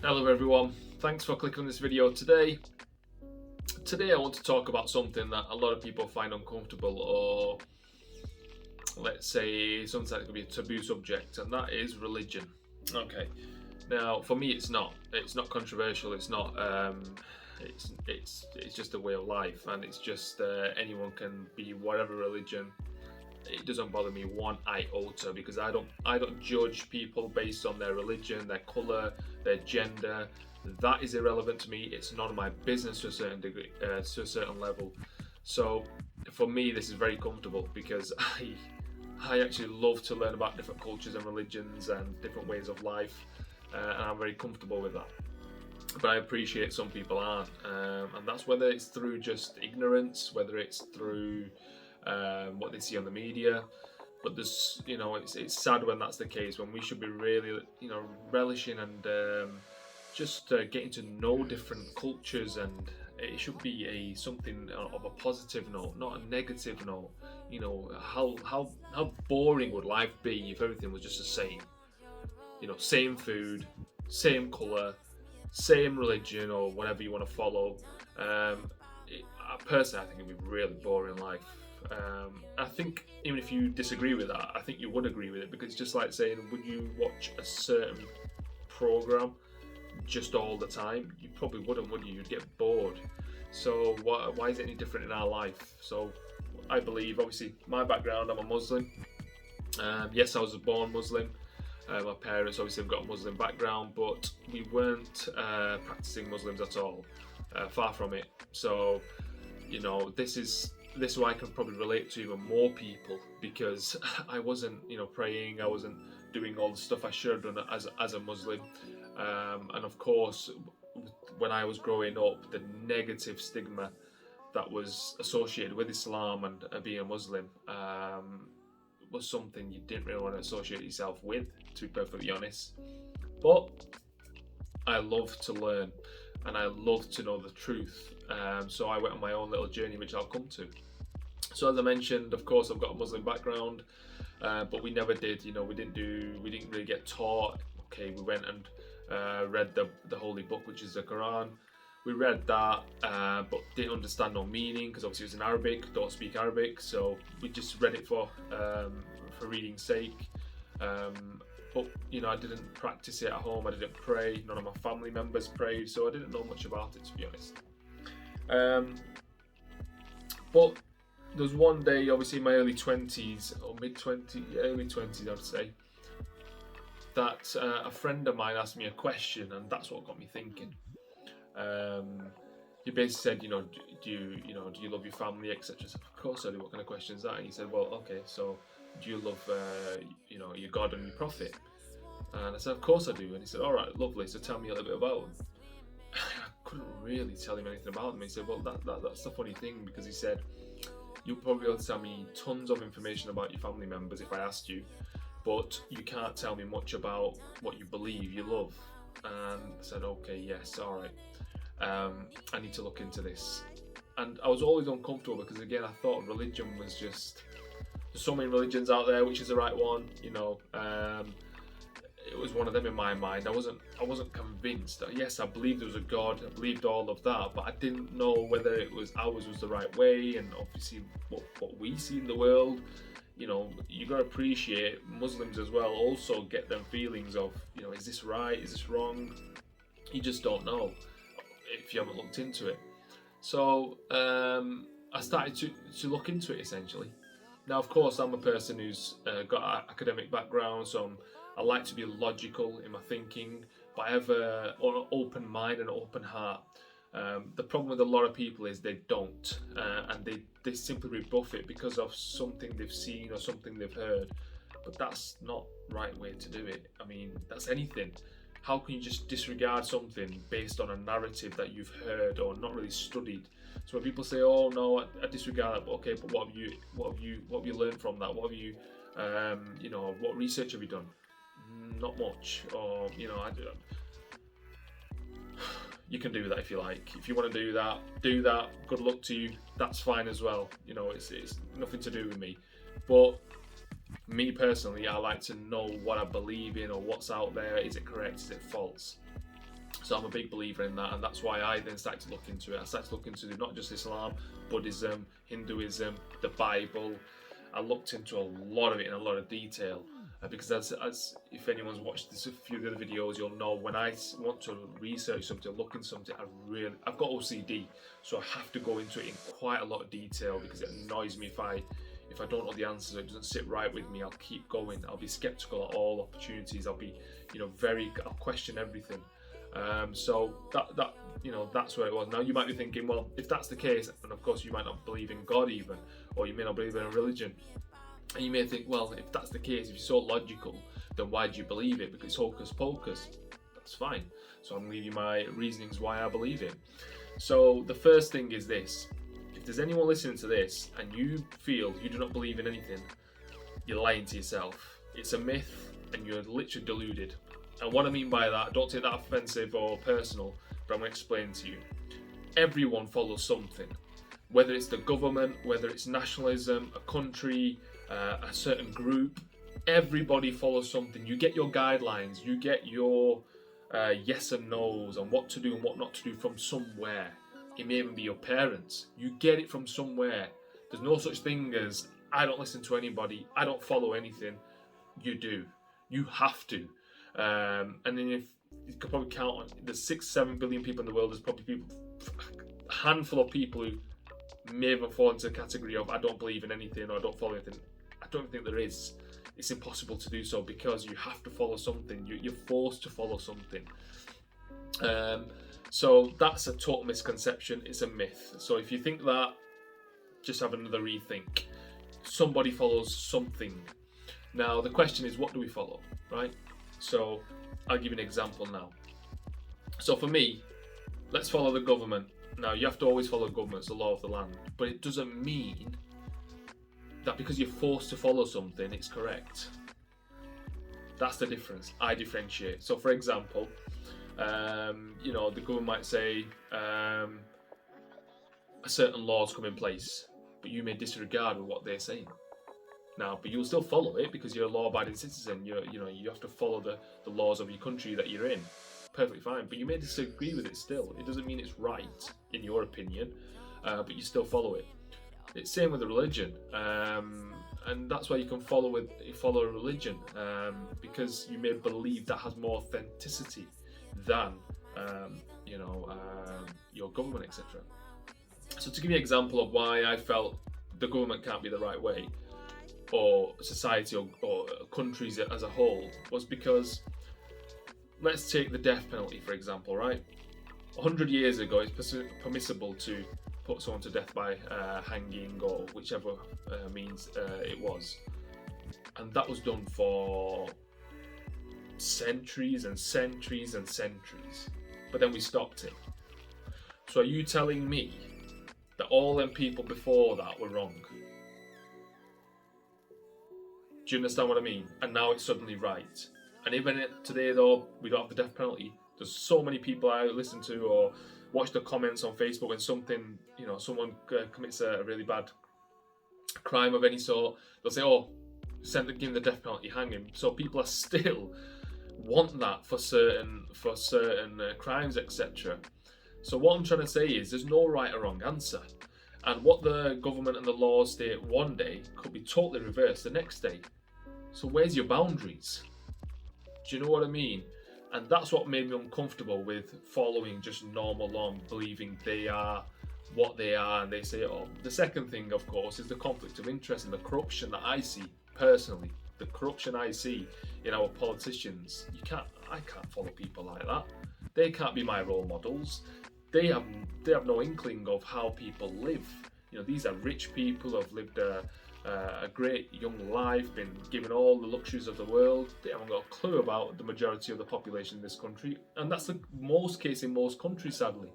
Hello everyone, thanks for clicking on this video today. Today I want to talk about something that a lot of people find uncomfortable, or let's say sometimes it could be a taboo subject, and that is religion. Okay, now for me it's not controversial, it's not it's just a way of life, and it's just anyone can be whatever religion. It doesn't bother me one iota, because I don't judge people based on their religion, their colour, their gender. That is irrelevant to me. It's none of my business to a certain degree, to a certain level. So for me, this is very comfortable because I actually love to learn about different cultures and religions and different ways of life, and I'm very comfortable with that. But I appreciate some people aren't, and that's whether it's through just ignorance, whether it's through what they see on the media. But there's, it's sad when that's the case, when we should be really, relishing and just getting to know different cultures, and it should be something of a positive note, not a negative note. How boring would life be if everything was just the same? Same food, same colour, same religion, or whatever you want to follow. Personally, I think it'd be really boring life. I think even if you disagree with that, I think you would agree with it, because it's just like saying, would you watch a certain program just all the time? You probably wouldn't, would you? You'd get bored. So why is it any different in our life? So I believe, obviously, my background, I'm a Muslim. Yes, I was born Muslim. My parents obviously have got a Muslim background, but we weren't practicing Muslims at all. Far from it. So, this is why I can probably relate to even more people, because I wasn't, praying. I wasn't doing all the stuff I should have done as a Muslim. And of course, when I was growing up, the negative stigma that was associated with Islam and being a Muslim was something you didn't really want to associate yourself with, to be perfectly honest. But I love to learn, and I love to know the truth. So I went on my own little journey, which I'll come to. So as I mentioned, of course, I've got a Muslim background, but we never did. We didn't really get taught. Okay, we went and read the holy book, which is the Quran. We read that, but didn't understand no meaning, because obviously it was in Arabic. Don't speak Arabic, so we just read it for reading's sake. But I didn't practice it at home. I didn't pray. None of my family members prayed, so I didn't know much about it, to be honest. But there was one day, obviously in my early 20s, or mid-20s, early 20s I'd say, that a friend of mine asked me a question, and that's what got me thinking. He basically said, do you love your family, etc. So of course I do. What kind of question is that? And he said, well, okay, so do you love your God and your prophet? And I said, of course I do. And he said, all right, lovely, so tell me a little bit about them. I couldn't really tell him anything about them. He said, well, that's the funny thing, because he said, you'll probably be able to tell me tons of information about your family members if I asked you, but you can't tell me much about what you believe you love. And I said, okay, yes, all right. I need to look into this. And I was always uncomfortable, because again, I thought religion was just, there's so many religions out there, which is the right one, it was one of them in my mind. I wasn't convinced. Yes, I believed there was a God, I believed all of that, but I didn't know whether it was ours was the right way. And obviously what we see in the world, you got to appreciate Muslims as well also get them feelings of, is this right, is this wrong? You just don't know if you haven't looked into it. So I started to look into it, essentially. Now, of course, I'm a person who's got an academic background, so I like to be logical in my thinking, but I have an open mind and an open heart. The problem with a lot of people is they don't, and they simply rebuff it because of something they've seen or something they've heard. But that's not the right way to do it. I mean, that's anything. How can you just disregard something based on a narrative that you've heard or not really studied? So when people say, "Oh no, I disregard that," but okay, but what have you learned from that? What have you, what research have you done? Not much. Or you can do that if you like. If you want to do that. Good luck to you. That's fine as well. It's nothing to do with me. But me personally, I like to know what I believe in or what's out there. Is it correct? Is it false? So I'm a big believer in that, and that's why I then started to look into it. I started to look into not just Islam, Buddhism, Hinduism, the Bible. I looked into a lot of it in a lot of detail, because as if anyone's watched a few of the other videos, you'll know when I want to research something, look into something, I've got OCD, so I have to go into it in quite a lot of detail, because it annoys me if I don't know the answers, it doesn't sit right with me. I'll keep going. I'll be skeptical at all opportunities. I'll be, I'll question everything. So that's where it was. Now you might be thinking, well, if that's the case, and of course you might not believe in God even, or you may not believe in a religion, and you may think, well, if that's the case, if you're so logical, then why do you believe it? Because it's hocus pocus. That's fine. So I'm going to give you my reasonings why I believe it. So the first thing is this: if there's anyone listening to this and you feel you do not believe in anything, you're lying to yourself. It's a myth, and you're literally deluded. And what I mean by that, don't take that offensive or personal, but I'm going to explain to you. Everyone follows something, whether it's the government, whether it's nationalism, a country, a certain group. Everybody follows something. You get your guidelines, you get your yes and no's on what to do and what not to do from somewhere. It may even be your parents. You get it from somewhere. There's no such thing as I don't listen to anybody, I don't follow anything. You do. You have to. And then if you could probably count on the 6-7 billion people in the world, there's probably a handful of people who may even fall into the category of I don't believe in anything or I don't follow anything. I don't think there is. It's impossible to do so, because you have to follow something. You're forced to follow something. So that's a total misconception. It's a myth. So if you think that, just have another rethink. Somebody follows something. Now the question is, what do we follow, right? So I'll give you an example now. So for me, let's follow the government. Now you have to always follow government, it's the law of the land, but it doesn't mean that because you're forced to follow something, it's correct. That's the difference. I differentiate. So for example, the government might say a certain laws come in place, but you may disregard with what they're saying. Now, but you'll still follow it because you're a law-abiding citizen. You have to follow the laws of your country that you're in. Perfectly fine, but you may disagree with it still. It doesn't mean it's right in your opinion, but you still follow it. It's same with a religion, and that's why you can follow a religion, because you may believe that has more authenticity than your government, etc. So to give you an example of why I felt the government can't be the right way, or society or countries as a whole, was because, let's take the death penalty for example, right? 100 years ago it's permissible to put someone to death by hanging or whichever means it was, and that was done for centuries and centuries and centuries, but then we stopped it. So are you telling me that all them people before that were wrong? Do you understand what I mean? And now it's suddenly right. And even today, though, we don't have the death penalty, there's so many people I listen to or watch the comments on Facebook when someone commits a really bad crime of any sort, they'll say, oh, give him the death penalty, hang him. So people are still want that for certain crimes, etc. So what I'm trying to say is there's no right or wrong answer. And what the government and the laws state one day could be totally reversed the next day. So where's your boundaries? Do you know what I mean? And that's what made me uncomfortable with following just normal law and believing they are what they are and they say it all. The second thing, of course, is the conflict of interest and the corruption that I see personally. The corruption I see in our politicians. I can't follow people like that. They can't be my role models. They have no inkling of how people live. These are rich people who have lived a great young life, been given all the luxuries of the world. They haven't got a clue about the majority of the population in this country, and that's the most case in most countries, sadly.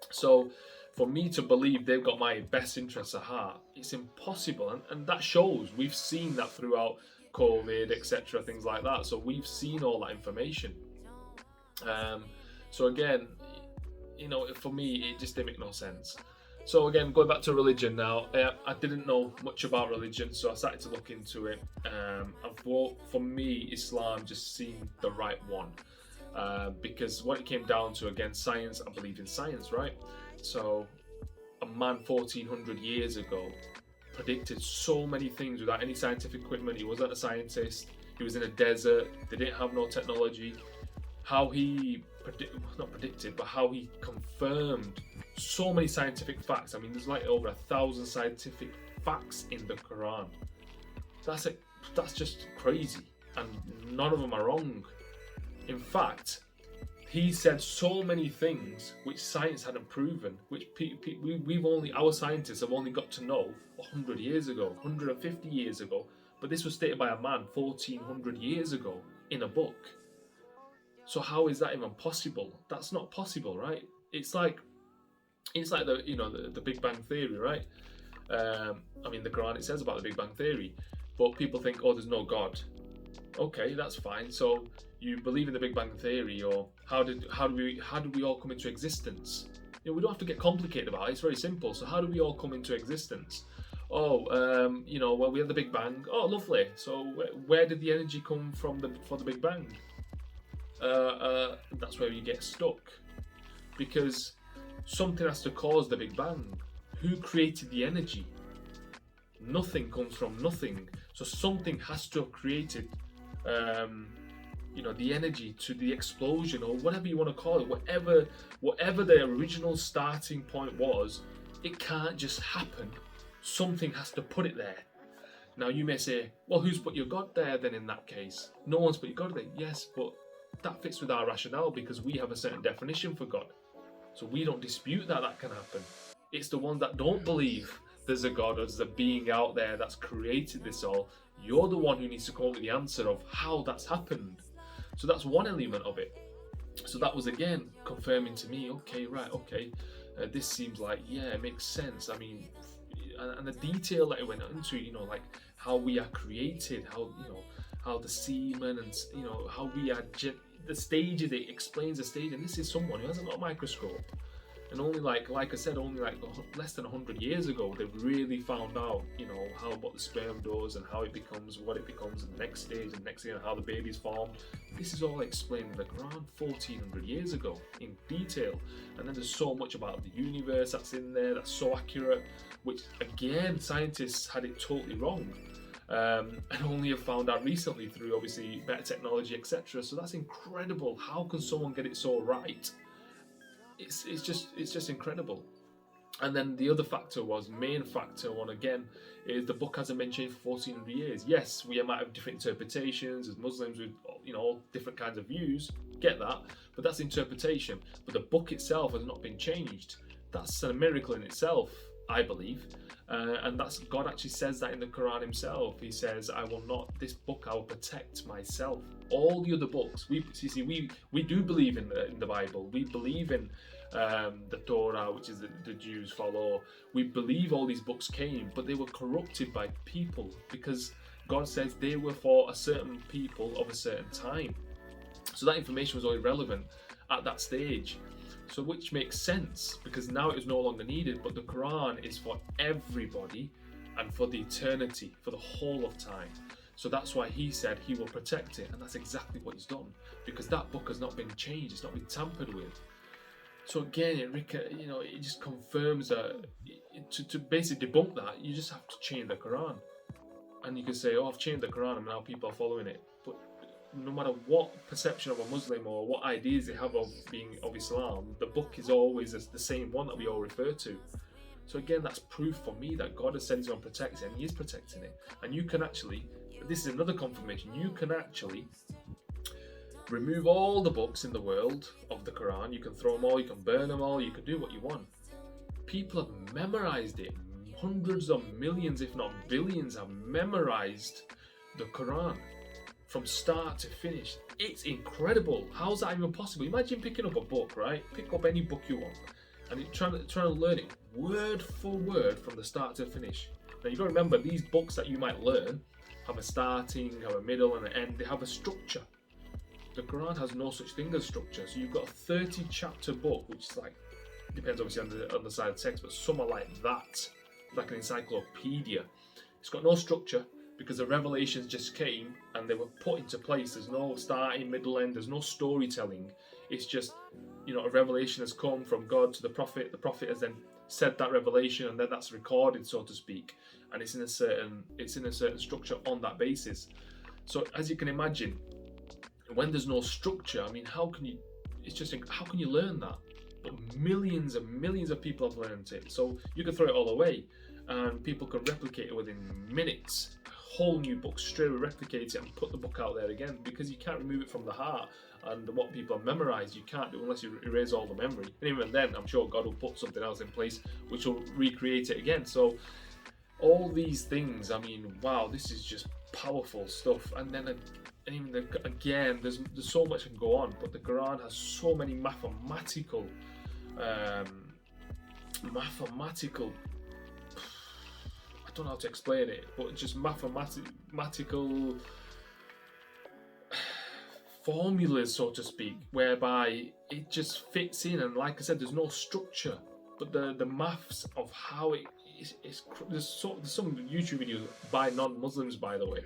So for me to believe they've got my best interests at heart, it's impossible, and that shows. We've seen that throughout COVID, etc., things like that. So we've seen all that information. So again, for me, it just didn't make no sense. So again, going back to religion now, I didn't know much about religion, so I started to look into it. And for me, Islam just seemed the right one. Because what it came down to, again, science, I believe in science, right? So a man 1400 years ago predicted so many things without any scientific equipment. He wasn't a scientist, he was in a desert, they didn't have no technology. How he not predicted, but how he confirmed so many scientific facts. I mean, there's like over 1,000 scientific facts in the Quran. That's just crazy, and none of them are wrong. In fact, he said so many things which science hadn't proven, which our scientists have only got to know 100 years ago, 150 years ago. But this was stated by a man 1400 years ago in a book. So how is that even possible? That's not possible, right? It's like the Big Bang Theory, right? I mean, the Quran, it says about the Big Bang Theory, but people think, oh, there's no God. Okay, that's fine. So you believe in the Big Bang Theory, or how did we all come into existence? We don't have to get complicated about it. It's very simple. So how do we all come into existence? Oh, well, we had the Big Bang. Oh, lovely. So where did the energy come from for the Big Bang? That's where you get stuck, because something has to cause the Big Bang. Who created the energy? Nothing comes from nothing. So something has to have created, the energy to the explosion, or whatever you want to call it. Whatever the original starting point was, it can't just happen. Something has to put it there. Now you may say, well, who's put your God there then in that case? No one's put your God there. Yes, but that fits with our rationale because we have a certain definition for God. So we don't dispute that can happen. It's the ones that don't believe there's a God or there's a being out there that's created this all. You're the one who needs to come up with the answer of how that's happened. So that's one element of it. So that was again confirming to me, this seems like, it makes sense. I mean, and the detail that it went into, like how we are created, how the semen, and how we are the stages. It explains the stage, and this is someone who hasn't got a microscope, and only like I said, only like less than 100 years ago they've really found out, what the sperm does and how it becomes what it becomes in the next stage, and next thing, how the baby's formed. This is all explained in the Quran 1400 years ago in detail. And then there's so much about the universe that's in there that's so accurate, which again scientists had it totally wrong. And only have found out recently through obviously better technology, etc. So that's incredible. How can someone get it so right? It's just incredible. And then the other main factor one again, is the book hasn't been changed for 1400 years. Yes, we might have different interpretations as Muslims with all different kinds of views. Get that, but that's interpretation. But the book itself has not been changed. That's a miracle in itself, I believe. And that's God actually says that in the Quran himself. He says, this book I will protect myself. All the other books, we do believe in the Bible. We believe in the Torah, which is the Jews follow. We believe all these books came, but they were corrupted by people, because God says they were for a certain people of a certain time. So that information was only relevant at that stage. So which makes sense, because now it is no longer needed, but the Quran is for everybody and for the eternity, for the whole of time. So that's why he said he will protect it, and that's exactly what he's done, because that book has not been changed, it's not been tampered with. So again, it just confirms that to basically debunk that, you just have to change the Quran. And you can say, I've changed the Quran and now people are following it. But no matter what perception of a Muslim or what ideas they have of Islam, the book is always the same one that we all refer to. So again, that's proof for me that God has said he's going to protect it, and he is protecting it. And you can actually, this is another confirmation, you can actually remove all the books in the world of the Quran. You can throw them all, you can burn them all, you can do what you want. People have memorized it. Hundreds of millions, if not billions, have memorized the Quran from start to finish. It's incredible. How's that even possible? Imagine picking up a book, right? Pick up any book you want, and trying to learn it word for word from the start to finish. Now, you've got to remember, these books that you might learn have a starting, have a middle, and an end. They have a structure. The Quran has no such thing as structure. So you've got a 30 chapter book, which is like, depends obviously on the side of the text, but some are like that, like an encyclopedia. It's got no structure. because the revelations just came and they were put into place. There's no starting, middle, end. There's no storytelling. It's just, a revelation has come from God to the prophet. The prophet has then said that revelation, and then that's recorded, so to speak, and it's in a certain structure on that basis. So as you can imagine, when there's no structure, I mean, how can you learn that? But millions and millions of people have learned it, so you can throw it all away and people can replicate it within minutes. A whole new book, straight away replicate it and put the book out there again, because you can't remove it from the heart. And what people have memorized, you can't do unless you erase all the memory. And even then, I'm sure God will put something else in place which will recreate it again. So all these things, I mean, wow, this is just powerful stuff. And then again, there's so much can go on, but the Quran has so many mathematical I don't know how to explain it, but just mathematical formulas, so to speak, whereby it just fits in. And like I said, there's no structure, but the maths of how there's some YouTube videos by non-Muslims, by the way,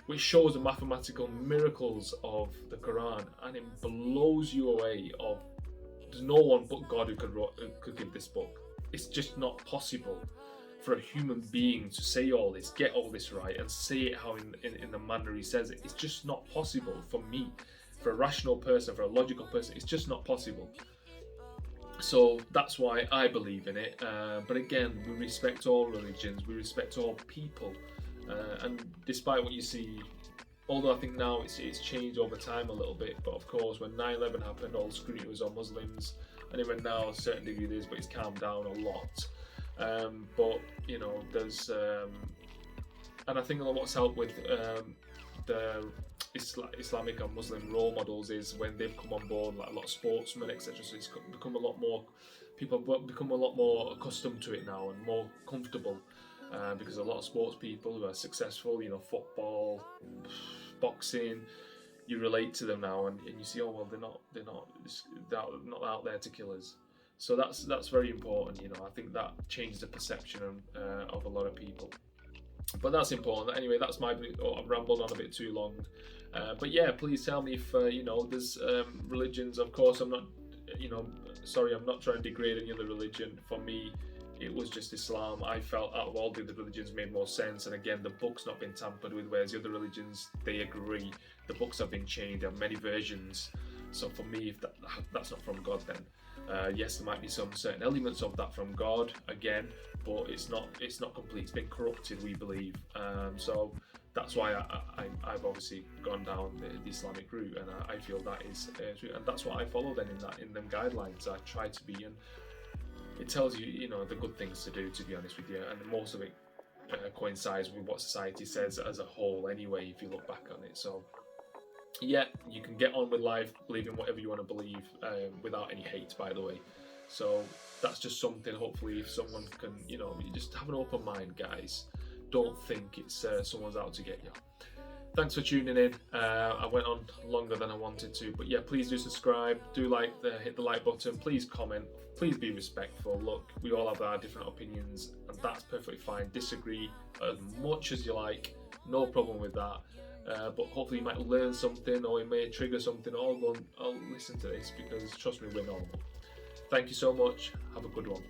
which shows the mathematical miracles of the Quran, and it blows you away. There's no one but God who could give this book. It's just not possible for a human being to say all this, get all this right, and say it how in the manner he says it. It's just not possible for me, for a rational person, for a logical person. It's just not possible. So that's why I believe in it. But again, we respect all religions, we respect all people, and despite what you see, although I think now it's changed over time a little bit, but of course when 9/11 happened, all the scrutiny was on Muslims, and even now a certain degree it is, but it's calmed down a lot. But there's and I think what's helped with the Islamic and Muslim role models is when they've come on board, like a lot of sportsmen, etc. So it's become a lot more, people have become a lot more accustomed to it now and more comfortable, because a lot of sports people who are successful, football, boxing, you relate to them now, and you see, oh well, they're not out there to kill us. So that's very important. I think that changes the perception of a lot of people. But that's important. Anyway, that's my. I've rambled on a bit too long. But yeah, please tell me if there's religions. Of course, I'm not. I'm not trying to degrade any other religion. For me, it was just Islam. I felt out of all the other religions made more sense. And again, the book's not been tampered with, whereas the other religions, they agree. The books have been changed. There are many versions. So for me, if that's not from God, then yes, there might be some certain elements of that from God again, but it's not complete. It's been corrupted, we believe. So that's why I've obviously gone down the Islamic route, and I feel that is true, and that's what I follow then in them guidelines. I try to be, and it tells you the good things to do, to be honest with you, and most of it coincides with what society says as a whole anyway, if you look back on it. So yeah, you can get on with life, believing whatever you want to believe, without any hate, by the way. So that's just something, hopefully, if someone can, you just have an open mind, guys. Don't think it's someone's out to get you. Thanks for tuning in. I went on longer than I wanted to, but yeah, please do subscribe, hit the like button, please comment, please be respectful. Look, we all have our different opinions, and that's perfectly fine. Disagree as much as you like, no problem with that. But hopefully you might learn something, or it may trigger something, or I'll listen to this, because trust me, we're normal. Thank you so much. Have a good one.